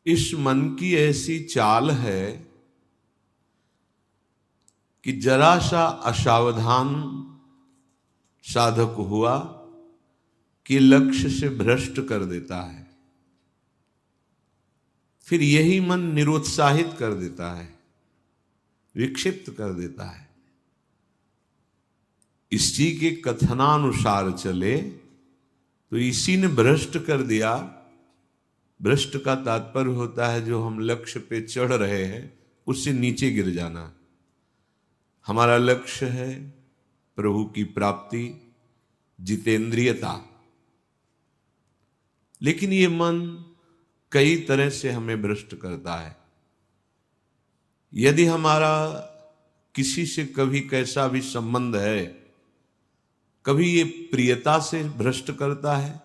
इस मन की ऐसी चाल है कि जरा सा असावधान साधक हुआ कि लक्ष्य से भ्रष्ट कर देता है। फिर यही मन निरुत्साहित कर देता है, विक्षिप्त कर देता है। इसी के कथनानुसार चले तो इसी ने भ्रष्ट कर दिया। भ्रष्ट का तात्पर्य होता है जो हम लक्ष्य पे चढ़ रहे हैं उससे नीचे गिर जाना। हमारा लक्ष्य है प्रभु की प्राप्ति, जितेंद्रियता, लेकिन ये मन कई तरह से हमें भ्रष्ट करता है। यदि हमारा किसी से कभी कैसा भी संबंध है, कभी ये प्रियता से भ्रष्ट करता है,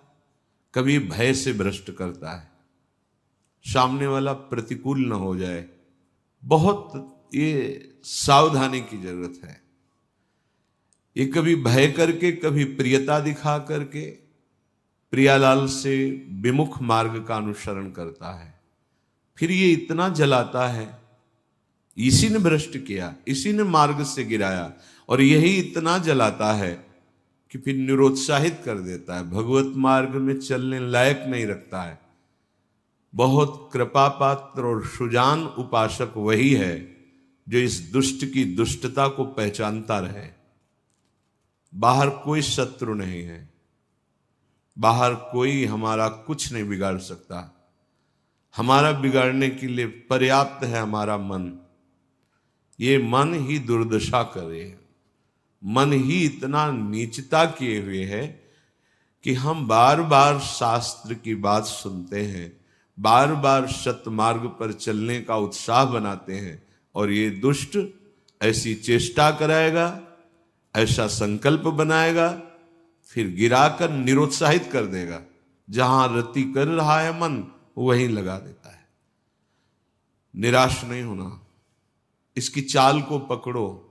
कभी भय से भ्रष्ट करता है। सामने वाला प्रतिकूल न हो जाए, बहुत ये सावधानी की जरूरत है। ये कभी भय करके, कभी प्रियता दिखा करके प्रियालाल से विमुख मार्ग का अनुसरण करता है। फिर ये इतना जलाता है, इसी ने भ्रष्ट किया, इसी ने मार्ग से गिराया, और यही इतना जलाता है कि फिर निरुत्साहित कर देता है, भगवत मार्ग में चलने लायक नहीं रखता है। बहुत कृपा पात्र और सुजान उपासक वही है जो इस दुष्ट की दुष्टता को पहचानता रहे। बाहर कोई शत्रु नहीं है, बाहर कोई हमारा कुछ नहीं बिगाड़ सकता। हमारा बिगाड़ने के लिए पर्याप्त है हमारा मन। ये मन ही दुर्दशा करे, मन ही इतना नीचता किए हुए है कि हम बार बार शास्त्र की बात सुनते हैं, बार बार सतमार्ग पर चलने का उत्साह बनाते हैं, और ये दुष्ट ऐसी चेष्टा कराएगा, ऐसा संकल्प बनाएगा, फिर गिराकर निरुत्साहित कर देगा। जहां रति कर रहा है मन वहीं लगा देता है। निराश नहीं होना, इसकी चाल को पकड़ो।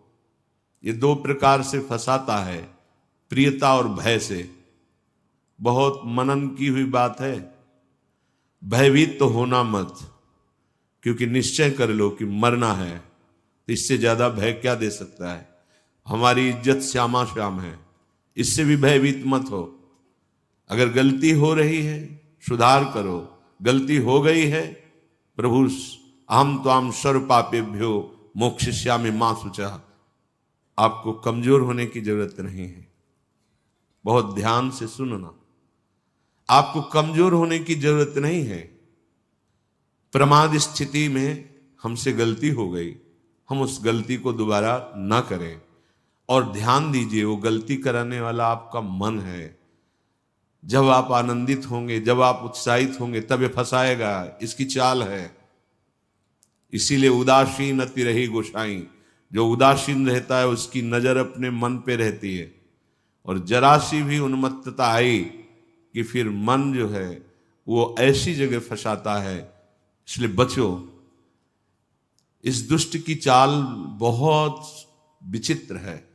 ये दो प्रकार से फंसाता है, प्रियता और भय से। बहुत मनन की हुई बात है। भयभीत तो होना मत, क्योंकि निश्चय कर लो कि मरना है, तो इससे ज्यादा भय क्या दे सकता है। हमारी इज्जत श्यामा श्याम है, इससे भी भयभीत मत हो। अगर गलती हो रही है सुधार करो, गलती हो गई है प्रभु अहम त्वाम सर्व पापेभ्यो मोक्षयिष्यामि मा शुचः। आपको कमजोर होने की जरूरत नहीं है, बहुत ध्यान से सुनना। आपको कमजोर होने की जरूरत नहीं है। प्रमाद स्थिति में हमसे गलती हो गई, हम उस गलती को दोबारा ना करें। और ध्यान दीजिए, वो गलती कराने वाला आपका मन है। जब आप आनंदित होंगे, जब आप उत्साहित होंगे, तब ये फंसाएगा। इसकी चाल है। इसीलिए उदासीन अति रही गोसाई। जो उदासीन रहता है उसकी नजर अपने मन पे रहती है, और जरा सी भी उन्मत्तता आई कि फिर मन जो है वो ऐसी जगह फंसाता है। इसलिए बचो। इस दुष्ट की चाल बहुत विचित्र है,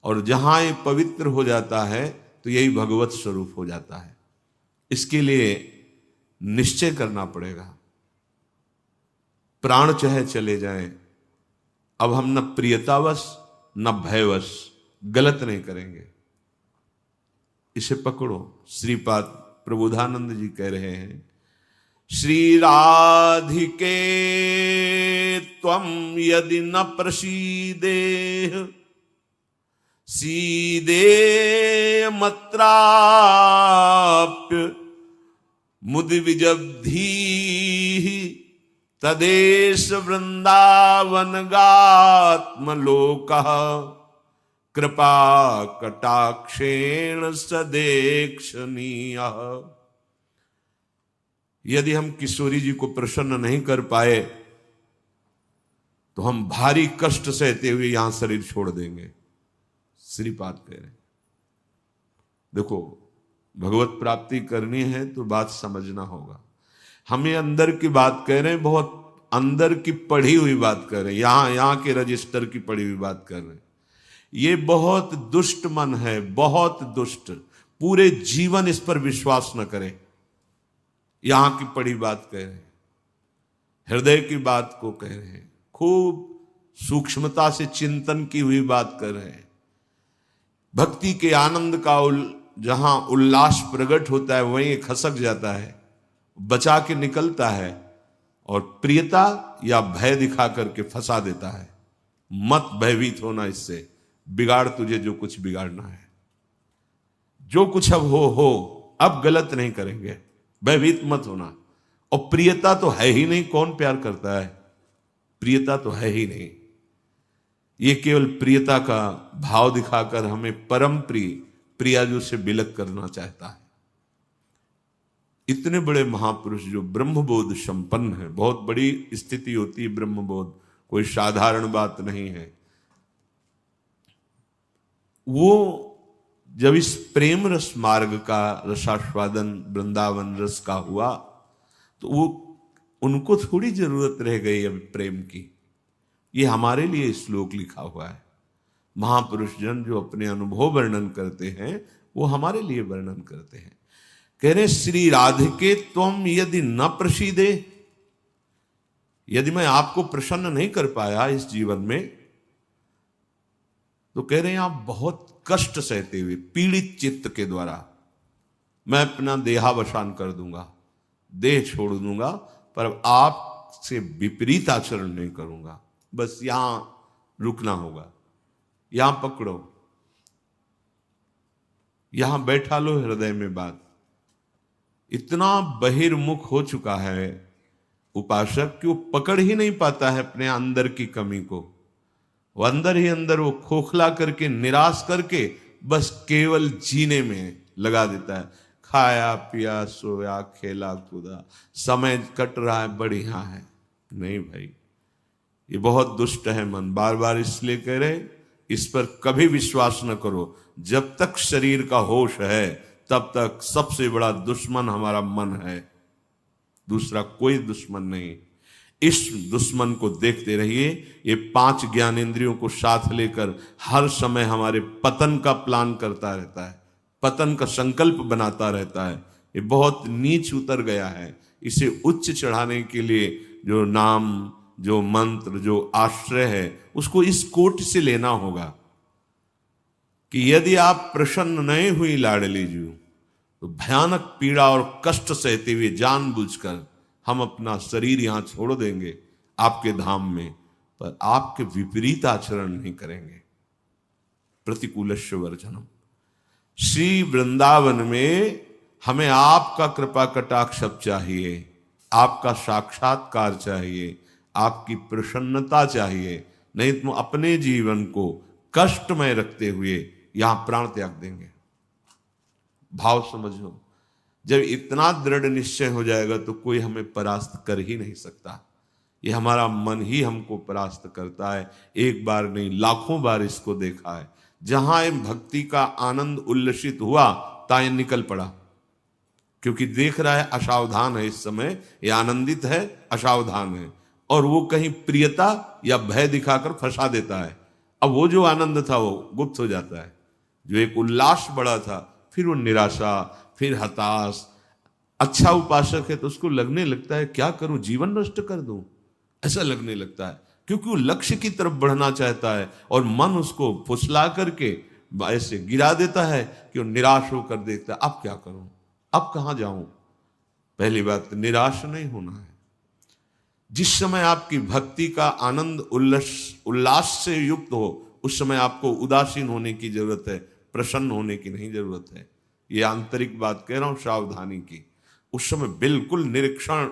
और जहां ये पवित्र हो जाता है तो यही भगवत स्वरूप हो जाता है। इसके लिए निश्चय करना पड़ेगा। प्राण चाहे चले जाएं, अब हम न प्रियतावश न भयवश गलत नहीं करेंगे। इसे पकड़ो। श्रीपाद प्रबोधानंद जी कह रहे हैं, श्री राधिके त्वं यदि न प्रसीदेह सीदे मत्राप्य मुद विजब्धी तदेश वृंदावन गात्मलोकः कृपा कटाक्षेण सदेक्षणीयः। यदि हम किशोरी जी को प्रसन्न नहीं कर पाए तो हम भारी कष्ट सहते हुए यहां शरीर छोड़ देंगे। श्रीपाद कह रहे हैं। देखो, भगवत प्राप्ति करनी है तो बात समझना होगा। हम ये अंदर की बात कह रहे हैं, बहुत अंदर की पढ़ी हुई बात कर रहे हैं, यहां के रजिस्टर की पढ़ी हुई बात कर रहे हैं। ये बहुत दुष्ट मन है, बहुत दुष्ट। पूरे जीवन इस पर विश्वास न करें। यहां की पढ़ी बात कह रहे हैं। हृदय की बात को कह रहे हैं, खूब सूक्ष्मता से चिंतन की हुई बात कर रहे हैं। भक्ति के आनंद का जहां उल्लास प्रकट होता है वहीं खसक जाता है, बचा के निकलता है और प्रियता या भय दिखा करके फंसा देता है। मत भयभीत होना, इससे बिगाड़ तुझे जो कुछ बिगाड़ना है। जो कुछ अब हो, अब गलत नहीं करेंगे, भयभीत मत होना। और प्रियता तो है ही नहीं, कौन प्यार करता है? प्रियता तो है ही नहीं। ये केवल प्रियता का भाव दिखाकर हमें परम प्रियाजू से बिलक करना चाहता है। इतने बड़े महापुरुष जो ब्रह्मबोध संपन्न है, बहुत बड़ी स्थिति होती है ब्रह्मबोध, कोई साधारण बात नहीं है। वो जब इस प्रेम रस मार्ग का रसास्वादन वृंदावन रस का हुआ तो वो उनको थोड़ी जरूरत रह गई अब प्रेम की। ये हमारे लिए श्लोक लिखा हुआ है। महापुरुष जन जो अपने अनुभव वर्णन करते हैं वो हमारे लिए वर्णन करते हैं। कह रहे श्री राधिके त्वम यदि न प्रसीदे, यदि मैं आपको प्रसन्न नहीं कर पाया इस जीवन में, तो कह रहे हैं आप बहुत कष्ट सहते हुए पीड़ित चित्त के द्वारा मैं अपना देहावसान कर दूंगा, देह छोड़ दूंगा, पर आपसे विपरीत आचरण नहीं करूंगा। बस यहां रुकना होगा, यहां पकड़ो, यहां बैठा लो हृदय में बात। इतना बहिर्मुख हो चुका है उपासक कि वो पकड़ ही नहीं पाता है अपने अंदर की कमी को। वो अंदर ही अंदर वो खोखला करके, निराश करके बस केवल जीने में लगा देता है। खाया पिया सोया खेला कूदा, समय कट रहा है, बढ़िया है। नहीं भाई, ये बहुत दुष्ट है मन। बार बार इसलिए कह रहे इस पर कभी विश्वास न करो। जब तक शरीर का होश है तब तक सबसे बड़ा दुश्मन हमारा मन है, दूसरा कोई दुश्मन नहीं। इस दुश्मन को देखते रहिए। ये 5 ज्ञानेंद्रियों को साथ लेकर हर समय हमारे पतन का प्लान करता रहता है, पतन का संकल्प बनाता रहता है। ये बहुत नीच उतर गया है। इसे उच्च चढ़ाने के लिए जो नाम, जो मंत्र, जो आश्रय है, उसको इस कोट से लेना होगा कि यदि आप प्रसन्न नहीं हुई लाडली जी, तो भयानक पीड़ा और कष्ट सहते हुए जानबूझकर हम अपना शरीर यहां छोड़ देंगे आपके धाम में, पर आपके विपरीत आचरण नहीं करेंगे। प्रतिकूलस्य वर्जनम। श्री वृंदावन में हमें आपका कृपा कटाक्ष चाहिए, आपका साक्षात्कार चाहिए, आपकी प्रसन्नता चाहिए। नहीं तो अपने जीवन को कष्टमय रखते हुए यहां प्राण त्याग देंगे। भाव समझो, जब इतना दृढ़ निश्चय हो जाएगा तो कोई हमें परास्त कर ही नहीं सकता। ये हमारा मन ही हमको परास्त करता है। एक बार नहीं, लाखों बार इसको देखा है। जहां भक्ति का आनंद उल्लसित हुआ ताए निकल पड़ा, क्योंकि देख रहा है असावधान है, इस समय ये आनंदित है, असावधान है, और वो कहीं प्रियता या भय दिखाकर फंसा देता है। अब वो जो आनंद था वो गुप्त हो जाता है। जो एक उल्लास बड़ा था, फिर वो निराशा, फिर हताश। अच्छा उपासक है तो उसको लगने लगता है क्या करूं, जीवन नष्ट कर दूं, ऐसा लगने लगता है, क्योंकि वो लक्ष्य की तरफ बढ़ना चाहता है और मन उसको फुसला करके ऐसे गिरा देता है कि वो निराश होकर देखता है अब क्या करूं, अब कहां जाऊं। पहली बात, निराश नहीं होना है। जिस समय आपकी भक्ति का आनंद उल्लास से युक्त हो, उस समय आपको उदासीन होने की जरूरत है, प्रसन्न होने की नहीं जरूरत है। ये आंतरिक बात कह रहा हूं, सावधानी की। उस समय बिल्कुल निरीक्षण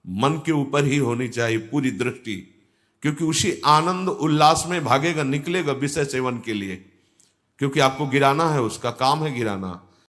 मन के ऊपर ही होनी चाहिए, पूरी दृष्टि, क्योंकि उसी आनंद उल्लास में भागेगा, निकलेगा विषय सेवन के लिए, क्योंकि आपको गिराना है, उसका काम है गिराना।